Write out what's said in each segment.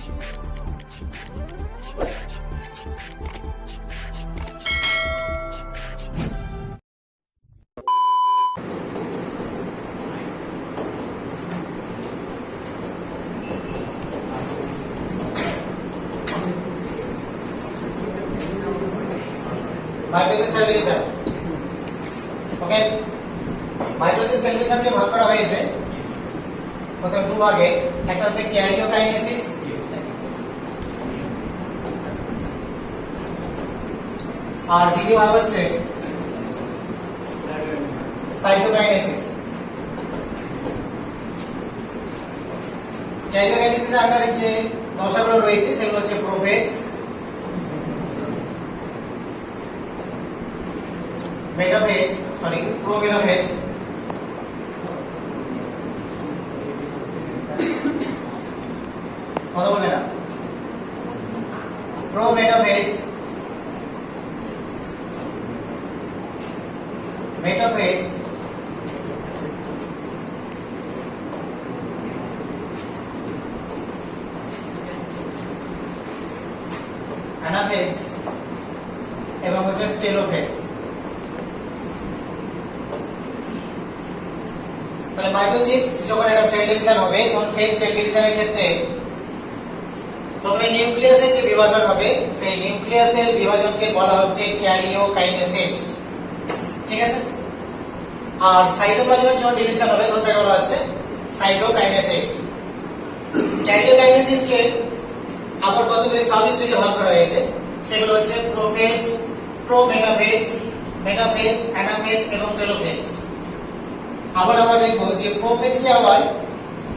Mitosis cell division. Okay, mitosis cell ডিভিশনকে ভাগ করা হয়েছে প্রথমে দু ভাগে। একটা হচ্ছে ক্যারিওকাইনেসিস আর দ্বিতীয় ভাগ হচ্ছে সাইটোকাইনেসিস। ক্যারিওকাইনেসিসের আন্ডারে যে দশাগুলো রয়েছে সেগুলো হচ্ছে প্রোফেজ, মেটাফেজ, প্রোমেটাফেজ, কথা বলবে না, প্রোমেটাফেজ, মেটাফেজ, অ্যানাফেজ এবং হচ্ছে টেলোফেজ। তাহলে মাইটোসিস যখন একটা সেল ডিভিশন হবে তখন সেই সেল ডিভিশনের ক্ষেত্রে প্রথমে নিউক্লিয়াসের যে বিভাজন হবে সেই নিউক্লিয়াসের বিভাজনকে বলা হচ্ছে ক্যারিওকাইনেসিস, ঠিক আছে। আর সাইটোপ্লাজমের যখন ডিভিশন হবে তখন তাকে বলা হচ্ছে সাইটোকাইনেসিস। ক্যারিওকাইনেসিসকে আবার কতগুলি সাব স্টেজে ভাগ করা হয়েছে, সেগুলো হচ্ছে প্রোফেজ, প্রোমেটাফেজ, মেটাফেজ, অ্যানাফেজ এবং টেলোফেজ। আবার আমরা দেখব যে প্রোফেজকে আবার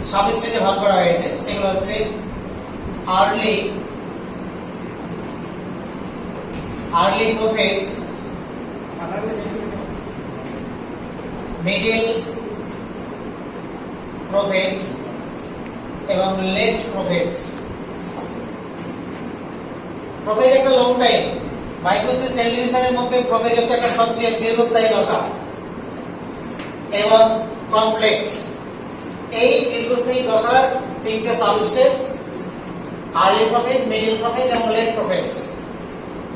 সাব স্টেজে ভাগ করা হয়েছে, সেগুলো হচ্ছে আর্লি প্রোফেজ, মিডল প্রোফেজ এবং লেট প্রোফেজ। প্রোফেজ একটা লং টাইম, মাইটোসিস সেল ডিভিশনের মধ্যে প্রোফেজ হচ্ছে একটা সবচেয়ে দীর্ঘস্থায়ী দশা এবং কমপ্লেক্স। এই দীর্ঘস্থায়ী দশার তিনটে sub stage, early prophase, middle prophase এবং লেট প্রোফেজ।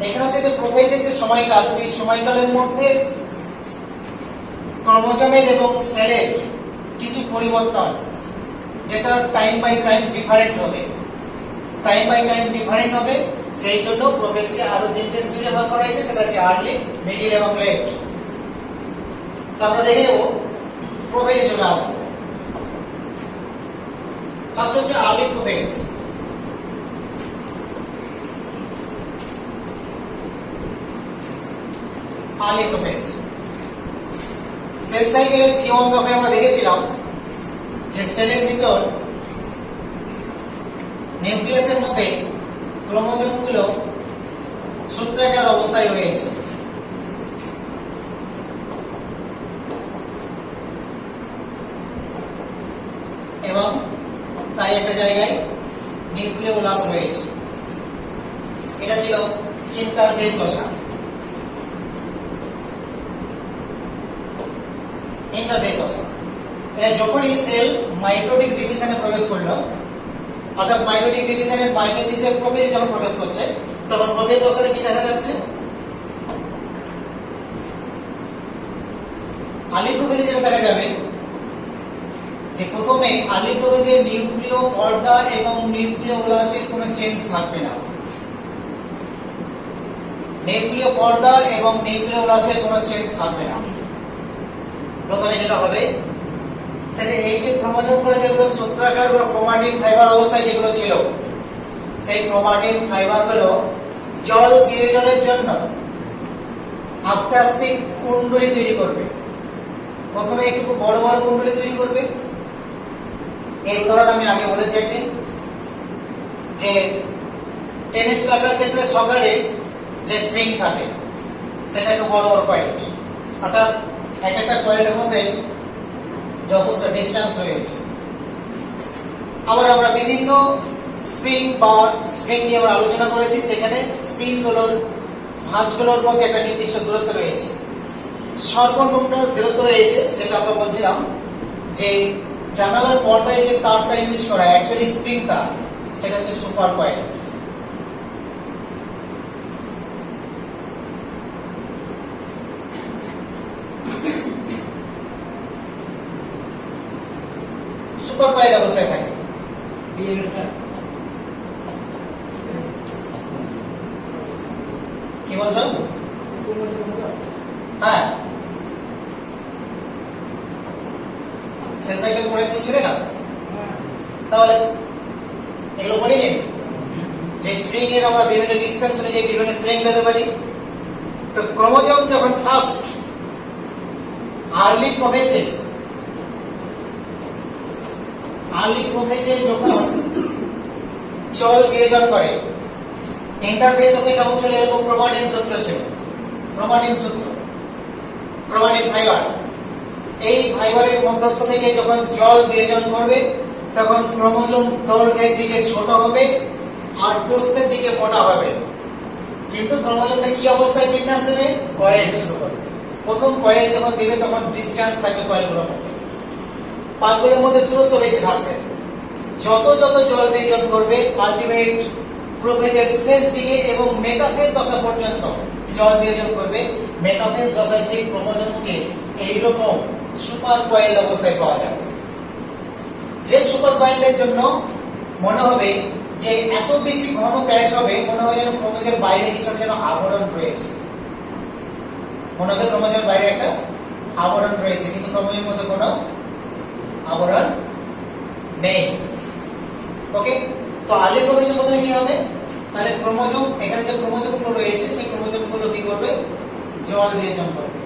এখানে হচ্ছে যে প্রোফেজের যে সময়কাল, সেই সময়কালের মধ্যে ক্রোমোজোমের এবং সেলের কিছু পরিবর্তন, যেটা টাইম বাই টাইম ডিফারেন্ট হবে, সেই জন্য প্রোফেজকে আরো তিনটে স্টেজে ভাগ করা হয়েছে, সেটা হচ্ছে আর্লি, মিডল এবং লেট। তো আমরা দেখে নেব প্রোফেজে চলে আসবো। ফার্স্ট হচ্ছে early prophase. Early prophase cell সাইকেলের জীবন দশায় আমরা দেখেছিলাম যে সেলের ভিতর নিউক্লিয়াসের মধ্যে ক্রোমোজোমগুলো সূত্রাকার অবস্থায় রয়েছে এবং তাই একটা জায়গায় নিউক্লিওলাস রয়েছে। এটা ছিল ইন্টারফেজ দশা। যখনই সেল মাইটোটিক ডিভিশনে প্রবেশ করলো, অর্থাৎ মাইটোটিক ডিভিশনের মাইটোসিসের প্রোফেজে যখন প্রবেশ করছে, তখন প্রোফেজ দশাতে কি দেখা যাচ্ছে? আর্লি প্রোফেজে যেটা দেখা যাবে যে প্রথমে আর্লি প্রোফেজে নিউক্লিয় পর্দা এবং নিউক্লিওলাসের কোনো চেঞ্জ থাকবে না। নিউক্লিয় পর্দা এবং নিউক্লিওলাসের কোনো চেঞ্জ থাকবে না। প্রথমে যেটা হবে সেটা এই যে ক্রোমোজোমগুলো যেগুলো সূত্রাকার বা ক্রোমাটিন ফাইবার অবস্থায় যেগুলো ছিল, সেই ক্রোমাটিন ফাইবারগুলো জল বিয়োজনের জন্য আস্তে আস্তে কুণ্ডলী তৈরি করবে। প্রথমে একটু বড় বড় কুণ্ডলী তৈরি করবে। এই উদাহরণ আমি আগে বলেছি একদিন যে ট্রেনের চাকার ক্ষেত্রে সকালে যে স্প্রিং থাকে সেটা একটু বড় বড় কয়েল, অর্থাৎ একটা কয়েলের মধ্যে যথেষ্ট ডিসটেন্স রয়েছে। আবার আমরা বিভিন্ন স্প্রিং নিয়ে আমরা আলোচনা করেছি, সেখানে স্প্রিংগুলোর ভাঁজগুলোর মধ্যে একটা নির্দিষ্ট দূরত্ব রয়েছে, সর্বনিম্ন দূরত্ব রয়েছে। সেটা আমরা বলছিলাম যে জানালার পর্দায় যে তারটা ইউজ করা অ্যাকচুয়ালি স্প্রিং তার, সেটা হচ্ছে সুপার কয়েল। সুপার কয়েল অবস্থায় থাকে। কি বলছো? হ্যাঁ, সেল সাইকেল পড়ে ছিলে না? তাহলে এগুলো বলে নিন যে স্ট্রিং এর আমরা বিভিন্ন ডিসটেন্স অনুযায়ী বিভিন্ন স্ট্রিং পেতে পারি। তো ক্রোমোজোম যখন ফার্স্ট আর্লি প্রোফেজে যখন চল বিয়োজন করে, ইন্টারফেস আছে কেমন চলে এরকম ক্রোমাটিন সূত্র ছিল, ক্রোমাটিন ফাইবার। এই ফাইবারের মধ্যস্থ থেকে যখন জল বিয়োজন করবে তখন ক্রোমোজোম দৈর্ঘ্যের দিকে ছোট হবে আর প্রস্থের দিকে মোটা হবে। কিন্তু ক্রোমোজোমটা কি অবস্থায় বিন্যাস দেবে? কয়েল শুরু করবে। প্রথম কয়েল যখন দেবে তখন ডিসটেন্স থাকবে কয়েলগুলোর মধ্যে, পাতগুলোর মধ্যে দূরত্ব বেশি থাকবে। যত জল বিয়োজন করবে আলটিমেট প্রোফেজের শেষ দিকে এবং মেটাফেজ দশা পর্যন্ত জল বিয়োজন করবে, মেটাফেজ দশায় ঠিক ক্রোমোজোমকে এইরকম সুপার কয়েল অবস্থায় পাওয়া যাবে। যে সুপার কয়েলের জন্য মনে হবে যে এত বেশি ঘন প্যাচ হবে, মনে হবে যেন ক্রোমোজোমের বাইরে কিছু যেন আবরণ রয়েছে, মনে হবে ক্রোমোজোমের বাইরে একটা আবরণ রয়েছে, কিন্তু ক্রোমোজোমের মধ্যে কোনো আবরণ নেই। ওকে, তো আর্লি ক্রোমোজোম প্রথমে কি হবে? তাহলে ক্রোমোজোম, এখানে যে ক্রোমোজোমগুলো রয়েছে সেই ক্রোমোজোমগুলো কি করবে? জল বিয়োজন করবে।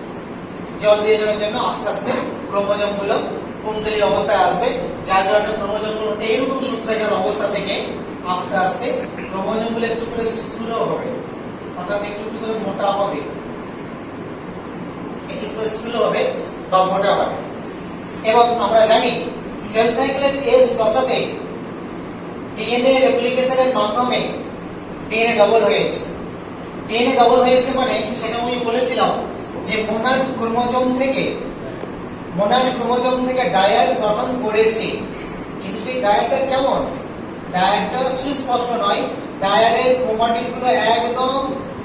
জল বিয়োজনের জন্য আস্তে আস্তে ক্রোমোজোমগুলো কুণ্ডলী অবস্থায় আসবে, যার কারণে ক্রোমোজোমগুলো এইরকম সূত্রাকার অবস্থা থেকে আস্তে আস্তে ক্রোমোজোমগুলো একটু করে স্থূল হবে, অর্থাৎ একটু একটু করে মোটা হবে, একটু করে স্থূল হবে বা মোটা হবে। এবং আমরা জানি সেল সাইকেলের এস দশাতে ডিএনএ রেপ্লিকেশনের মাধ্যমে ডিএনএ ডবল হয়েছে। ডিএনএ ডবল হয়েছে মানে সেটা আমি বলেছিলাম যে মোনাড ক্রোমোজোম থেকে ডায়াড গঠন করেছে, কিন্তু সেই ডায়াডটা কেমন? ডায়াডটা সুস্পষ্ট নয়। ডায়াডের ক্রোমাটিন গুলো একদম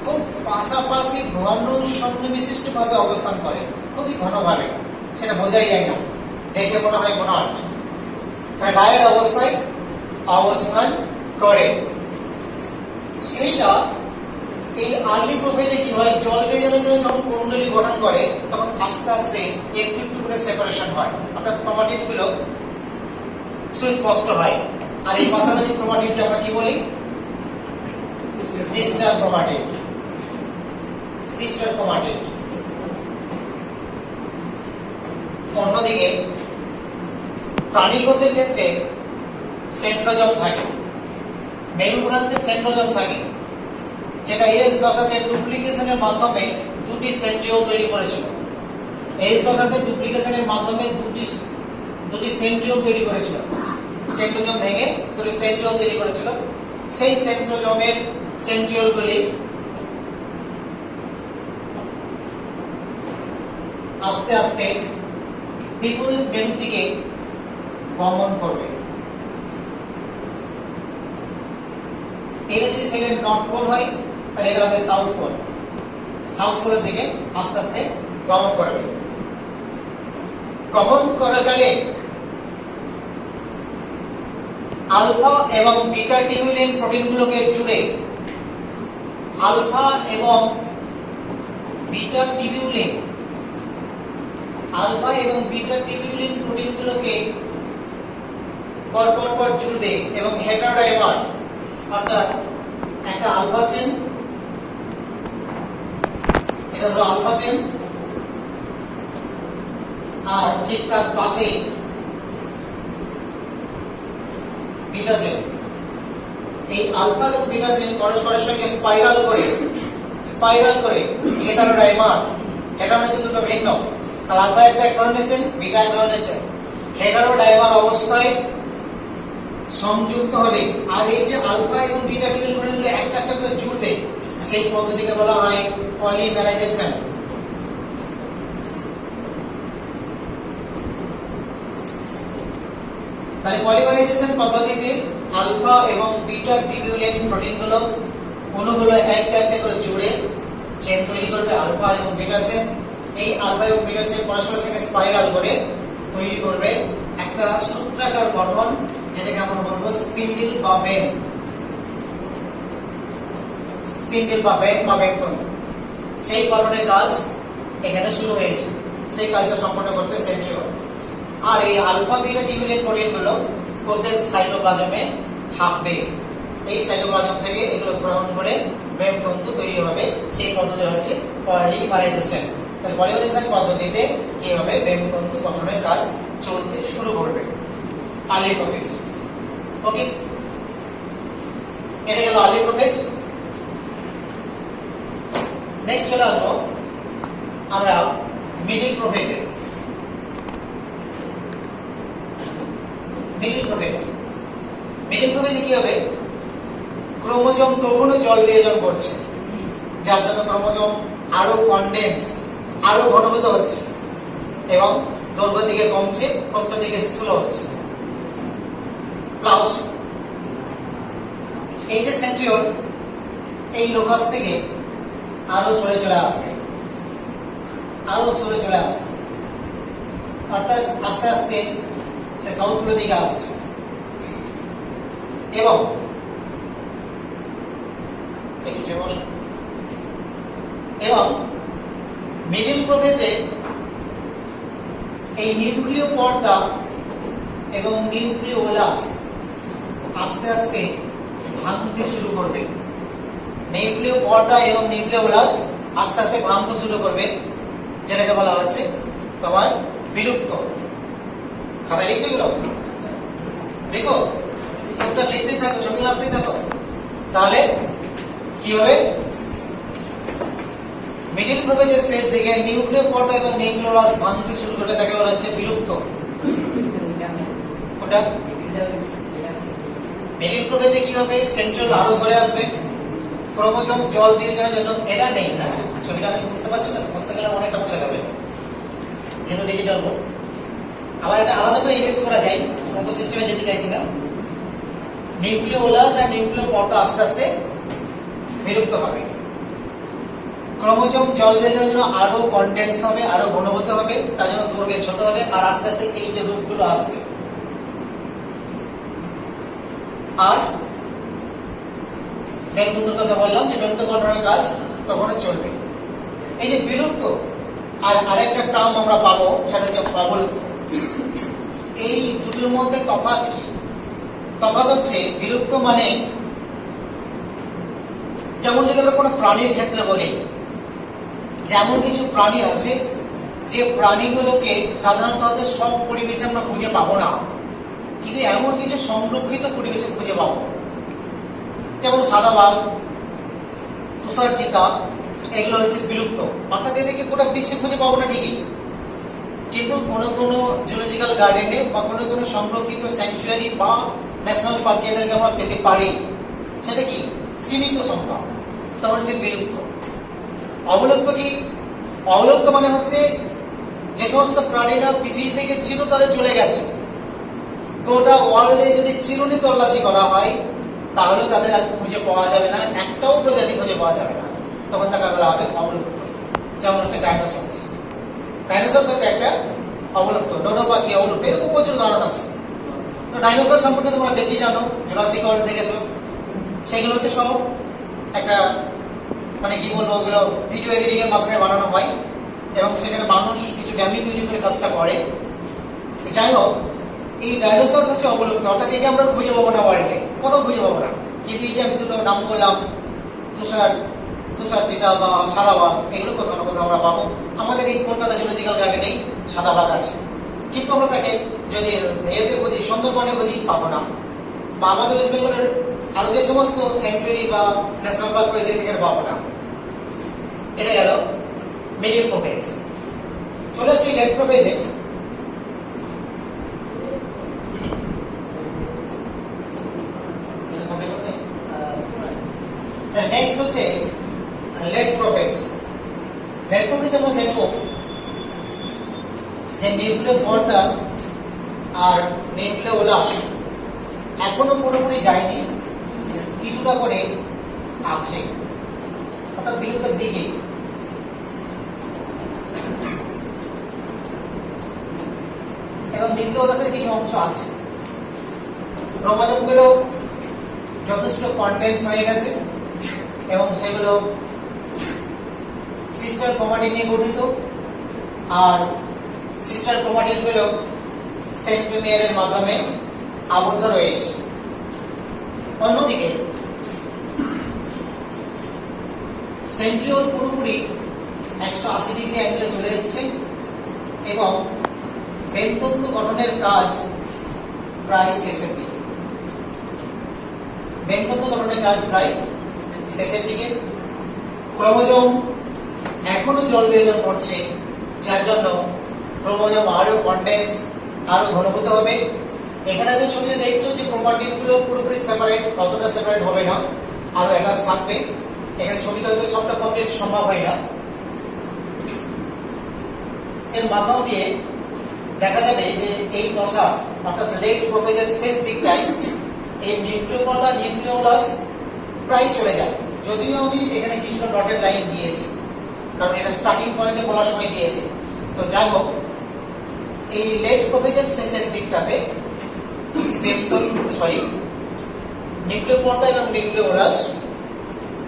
খুব পাশাপাশি ঘন সন্নিবিষ্ট ভাবে অবস্থান করে, খুবই ঘনভাবে, সেটা বোঝাই যায় না, দেখে মনে হয় মোনাড। তারা ডায়াড অবস্থায় অবস্থান করে। সেইটা এই আর্লি প্রোফেজে কি হয়? জল বিয়োজনের জন্য যখন কুণ্ডলী গঠন করে তখন আস্তে আস্তে একটু একটু করে সেপারেশন হয়, অর্থাৎ ক্রোমাটিন গুলো সুস্পষ্ট হয়। আর এই পাশাপাশি ক্রোমাটিনটা আমরা কি বলি? Sister chromatid. অন্যদিকে প্রাণী কোষের ক্ষেত্রে সেন্ট্রোজোম থাকে, মেরুপ্রান্তে সেন্ট্রোজোম থাকে, যেটা এস দশাতে ডুপ্লিকেশনের মাধ্যমে দুটি সেন্ট্রিওল তৈরি করেছিল। এস দশাতে ডুপ্লিকেশনের মাধ্যমে দুটি সেন্ট্রিওল তৈরি করেছিল, সেন্ট্রোজোম ভেঙে দুটি সেন্ট্রিওল তৈরি করেছিল। সেই সেন্ট্রোজোমের সেন্ট্রিওলগুলি আস্তে আস্তে বিপরীত মেরুর দিকে গমন করবে। এটা যদি সেকেন্ড নর্থ পোল হয় তাহলে এটা হবে সাউথ পোল। সাউথ পোলের দিকে আস্তে আস্তে গমন করবে। গমন করাকালে আলফা এবং বিটা টিউবিউলিন প্রোটিনগুলোকে জুড়ে আলফা এবং বিটা টিউবিউলিন প্রোটিনগুলোকে পর জুড়বে এবং হেটারোডাইমার, অর্থাৎ একটা আলফা চেন, এটা হলো আলফা চেন, আর ঠিক তার পাশে বিটা চেন। এই আলফা এবং বিটা চেন পরস্পরের সঙ্গে স্পাইরাল করে হেটারোডাইমার, এটা হচ্ছে দুটো ভিন্ন। আলফা একটা এক ধরনের চেন, বিটা এক ধরনের চেন, হেটারোডাইমার অবস্থায় সংযুক্ত হবে। আর এই যে আলফা এবং বিটা টিউবিউলিনগুলো একটা একটা করে জুড়বে, সেই পদ্ধতিকে বলা হয় পলিমারাইজেশন। তাহলে পলিমারাইজেশন পদ্ধতিতে আলফা এবং বিটা টিবিউলিন প্রোটিনগুলো অণুগুলো একটা করে জুড়ে চেন তৈরি করবে আলফা এবং বিটা চেন। এই আলফা এবং বিটা চেন পরস্পরের সঙ্গে স্পাইরাল করে তৈরি করবে একটা সূত্রাকার গঠন, যেটাকে আমরা বলবো স্পিন্ডল বা বেন। স্পিন্ডল বা বেন বা বেন্টন, সেই গঠনের কাজ এখানে শুরু হয়েছে। সেই কাজটা সম্পন্ন করছে সেন্ট্রিওল। আর এই আলফা বিটা টিবিউলিন প্রোটিনগুলো কোষের সাইটোপ্লাজমে থাকবে। এই সাইটোপ্লাজম থেকে এগুলো গ্রহণ করে বেন তন্তু তৈরি হবে। সেই পদ্ধতি হচ্ছে পলিমারাইজেশন। তাহলে পলিমারাইজেশন পদ্ধতিতে কি হবে, বেন তন্তু গঠনের কাজ চলতে শুরু করবে আর্লি প্রোফেজ। ওকে, এটা গেল আর্লি প্রোফেজ। নেক্সট চলে আসবো আমরা মিডল প্রোফেজে। মিডল প্রোফেজে কি হবে, ক্রোমোজোম তখনও জল বিয়োজন করছে, যার জন্য ক্রোমোজোম আরো কনডেন্স, আরো ঘনীভূত হচ্ছে এবং দৈর্ঘ্যের দিকে কমছে, প্রস্থের দিকে স্থূল হচ্ছে। লাস্ট এই যে সেন্ট্রিওল, এই লোকাস থেকে আরো সরে চলে আসবে, অর্থাৎ আস্তে আস্তে সে সাউথ পোলের দিকে আসছে। এবং মিডল প্রোফেজে এই নিউক্লিয় পর্দা এবং নিউক্লিওলাস আস্তে আস্তে ভাঙতে শুরু করবে। নিউক্লিয় পর্দা এবং নিউক্লিওলাস আস্তে আস্তে ভাঙতে শুরু করবে, যেটাকে বলা হচ্ছে তোমার বিলুপ্ত। খাতায় লিখছো এগুলো? লিখো, একটা লিখতেই থাকো, ছবি লাগতেই থাকো। তাহলে কি হবে, মিডল প্রোফেজের শেষ দিকে নিউক্লিয় পর্দা এবং নিউক্লিওলাস ভাঙতে শুরু করবে, তাকে বলা হচ্ছে বিলুপ্ত। কোনটা? মিডল প্রোফেজে কি হবে, সেন্ট্রাল আরো সরে আসবে, ক্রোমোজোম জল বিয়োজনের জন্য এটা নেই না। ছবিটা আমি বুঝতে পারছি না, বুঝতে গেলে অনেকটা বোঝা যাবে যেহেতু ডিজিটাল বোর্ড। আবার এটা আলাদা করে ইমেজ করা যায়, অত সিস্টেমে যেতে চাইছি না। নিউক্লিওলাস আর নিউক্লিয় পর্দা আস্তে আস্তে বিলুপ্ত হবে, ক্রোমোজোম জল বিয়োজনের জন্য আরো কনডেন্স হবে, আরো ঘনীভূত হবে, তার জন্য দৈর্ঘ্য ছোট হবে, আর আস্তে আস্তে এই যে রূপগুলো আসবে। আর বেনতন্তুর কথা বললাম যে বেনতন্তু গঠনের কাজ তখন চলবে। এই যে বিলুপ্ত আর আরেকটা টার্ম আমরা পাবো, সেটা হচ্ছে অবলুপ্ত। এই দুটোর মধ্যে তফাৎ কি? তফাৎ হচ্ছে বিলুপ্ত মানে, যেমন যদি আমরা কোনো প্রাণীর ক্ষেত্রে বলি, যেমন কিছু প্রাণী আছে যে প্রাণীগুলোকে সাধারণত সব পরিবেশে আমরা খুঁজে পাবো না, কিন্তু এমন কিছু সংরক্ষিত পরিবেশে খুঁজে পাবো। যেমন সাদা বাঘ, তুষার চিতা, এগুলো হচ্ছে বিলুপ্ত। অর্থাৎ এদেরকে গোটা বিশ্বে খুঁজে পাবো না ঠিকই, কিন্তু কোনো কোনো জুলজিক্যাল গার্ডেনে বা কোনো কোনো সংরক্ষিত স্যাংচুয়ারি বা ন্যাশনাল পার্কে এদেরকে আমরা পেতে পারি। সেটা কি? সীমিত সংখ্যা, তখন হচ্ছে বিলুপ্ত। অবলুপ্ত কি? অবলুপ্ত মানে হচ্ছে যে সমস্ত প্রাণীরা পৃথিবী থেকে চিরতরে চলে গেছে, গোটা ওয়ার্ল্ডে যদি চিরুনি তল্লাশি করা হয় তাহলে তাদের আর খুঁজে পাওয়া যাবে না, একটাও প্রজাতি খুঁজে পাওয়া যাবে না, তখন তাকে বলা হবে অবলুপ্ত। যেমন হচ্ছে ডাইনোসরস। ডাইনোসরস হচ্ছে একটা অবলুপ্ত। ডোডো পাখি অবলুপ্ত, এরকম প্রচুর উদাহরণ আছে। তো ডাইনোসর সম্পর্কে তোমরা বেশি জানো, জুরাসিক ওয়ার্ল্ড দেখেছো। সেগুলো হচ্ছে সব একটা মানে কি বলবো, ওগুলো ভিডিও এডিটিং এর মাধ্যমে বানানো হয় এবং সেখানে মানুষ কিছু ড্যামি তৈরি করে কাজটা করে। যাই হোক, এই ডাইনোসরস হচ্ছে অবলুপ্ত, অর্থাৎ একে আমরা খুঁজে পাবো না ওয়ার্ল্ডে, কোথাও খুঁজে পাবো না। কিন্তু এই যে আমি দুটো নাম বললাম, তুষার চিতা বা সাদা বাঘ, এগুলো কোথাও না কোথাও আমরা পাবো। আমাদের এই কলকাতা জুলজিক্যাল গার্ডেনেই সাদা বাঘ আছে, কিন্তু আমরা তাকে যদি এতে খুঁজি, সুন্দরবনে খুঁজি, পাবো না। বা আমাদের ওয়েস্ট বেঙ্গলের আরো যে সমস্ত স্যাংচুয়ারি বা ন্যাশনাল পার্ক রয়েছে সেখানে পাবো না। এটা গেল মিডল প্রোফেজ। চলে আসছি লেট প্রোফেজে। নেক্সট হচ্ছে লেট প্রোফেজ। লেট প্রোফেজ আমরা দেখবো যে নিউক্লিয় পর্দা আর নিউক্লিওলাস এখনো পুরোপুরি যায়নি, কিছুটা করে আছে, অর্থাৎ বিলুপ্তির দিকে। এবং নিউক্লিওলাসের কিছু অংশ আছে। ক্রোমোজোমগুলো যথেষ্ট কনডেন্স হয়ে গেছে এবং সেগুলো সিস্টার ক্রোমাটিড নিয়ে গঠিত, আর সিস্টার ক্রোমাটিডগুলো সেন্ট্রোমিয়ারের মাধ্যমে আবদ্ধ রয়েছে। অন্যদিকে সেন্ট্রিওল পুরোপুরি 180 ডিগ্রি অ্যাঙ্গেলে চলে এসেছে এবং বেনতন্তু গঠনের কাজ প্রায় শেষের দিকে। বেনতন্তু গঠনের কাজ প্রায় শেষের দিকে। ক্রোমোজোম এখনো জল বিয়োজন করছে, যার জন্য ক্রোমোজোম আরো কনডেন্স, আরো ঘনীভূত হবে। এখানে যে ছবিতে দেখছো যে ক্রোমাটিডগুলো পুরোপুরি সেপারেট, অতটা সেপারেট হবে না, আরো অ্যাটাচ থাকবে। এখানে ছবিটা সবটা কমপ্লিট সম্ভব হয় না। এর মাধ্যম দিয়ে দেখা যাবে যে এই দশা অর্থাৎ লেট প্রোফেজের শেষ দিকটায় এই নিউক্লিওপর্দা নিউক্লিওলাস প্রায় চলে যাবে। যদিও আমি এখানে কিছুটা ডটেড লাইন দিয়েছি, কারণ এটা স্টার্টিং পয়েন্টে বলার সময় দিয়েছি। তো যাই হোক, এই লেট প্রোফেজের শেষের দিকটাতে নিউক্লিওপর্দা এবং নিউক্লিওলাস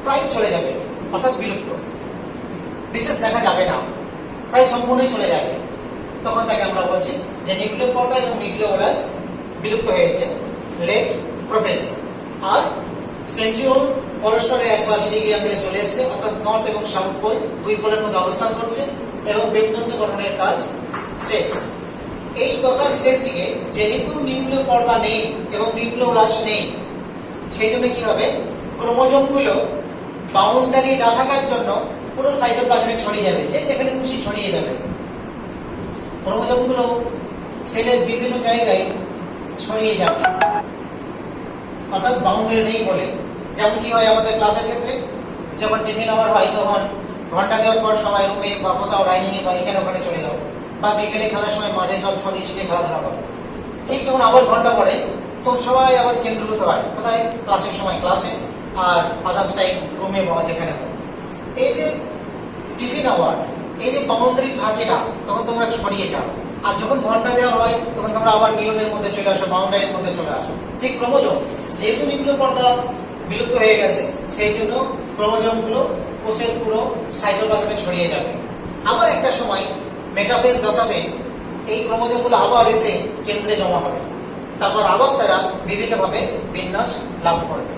প্রায় চলে যাবে, অর্থাৎ বিলুপ্ত, বিশেষ দেখা যাবে না, প্রায় সম্পূর্ণই চলে যাবে। তখন তাকে আমরা বলছি যে নিউক্লিওপর্দা এবং নিউক্লিওলাস বিলুপ্ত হয়েছে লেট প্রোফেজ। আর সেন্ট্রিওল পরস্পরের 180 ডিগ্রি অ্যাঙ্গেলে চলে এসেছে, অর্থাৎ নর্থ এবং সাউথ পোল, দুই পোলের মধ্যে অবস্থান করছে এবং বেনতন্তু গঠনের কাজ শেষ। এই দশার শেষ দিকে যেহেতু নিউক্লিওপর্দা নেই এবং নিউক্লিওলাস নেই, সেই জন্য কি হবে, ক্রোমোজোমগুলো বাউন্ডারি না থাকার জন্য পুরো সাইটোপ্লাজমে ছড়িয়ে যাবে, যে যেখানে খুশি ছড়িয়ে যাবে। ক্রোমোজোমগুলো সেলের বিভিন্ন জায়গায় ছড়িয়ে যাবে, অর্থাৎ বাউন্ডারি নেই বলে। যেমন কি হয় আমাদের ক্লাসের ক্ষেত্রে, যখন টিফিন আওয়ার হয় তখন ঘন্টা দেওয়ার পর সবাই রুমে বা কোথাও ডাইনিং এ বা এখানে ওখানে চলে যাও, বা বিকেলে খেলার সময় মাঠে সব ছড়িয়ে ছিটিয়ে খেলাধুলা করো। ঠিক যখন আবার ঘন্টা পড়ে তো সবাই আবার কেন্দ্রীভূত হয় কোথায়, ক্লাসের সময় ক্লাসে, আর আদার্স টাইম রুমে বা যেখানে। এই যে টিফিন আওয়ার, এই যে বাউন্ডারি থাকে না, তখন তোমরা ছড়িয়ে যাও। আর যখন ঘন্টা দেওয়া হয় তখন তোমরা আবার নিয়মের মধ্যে চলে আসো, বাউন্ডারির মধ্যে চলে আসো। ঠিক ক্রোমোজোম, যেহেতু নিউক্লিওপর্দা বিলুপ্ত হয়ে গেছে, সেই জন্য ক্রোমোজোমগুলো কোষের পুরো সাইটোপ্লাজমে ছড়িয়ে যাবে। আবার একটা সময় মেটাফেজ দশাতে এই ক্রোমোজোমগুলো আবার এসে কেন্দ্রে জমা হবে, তারপর আবার তারা বিভিন্নভাবে বিন্যাস লাভ করবে।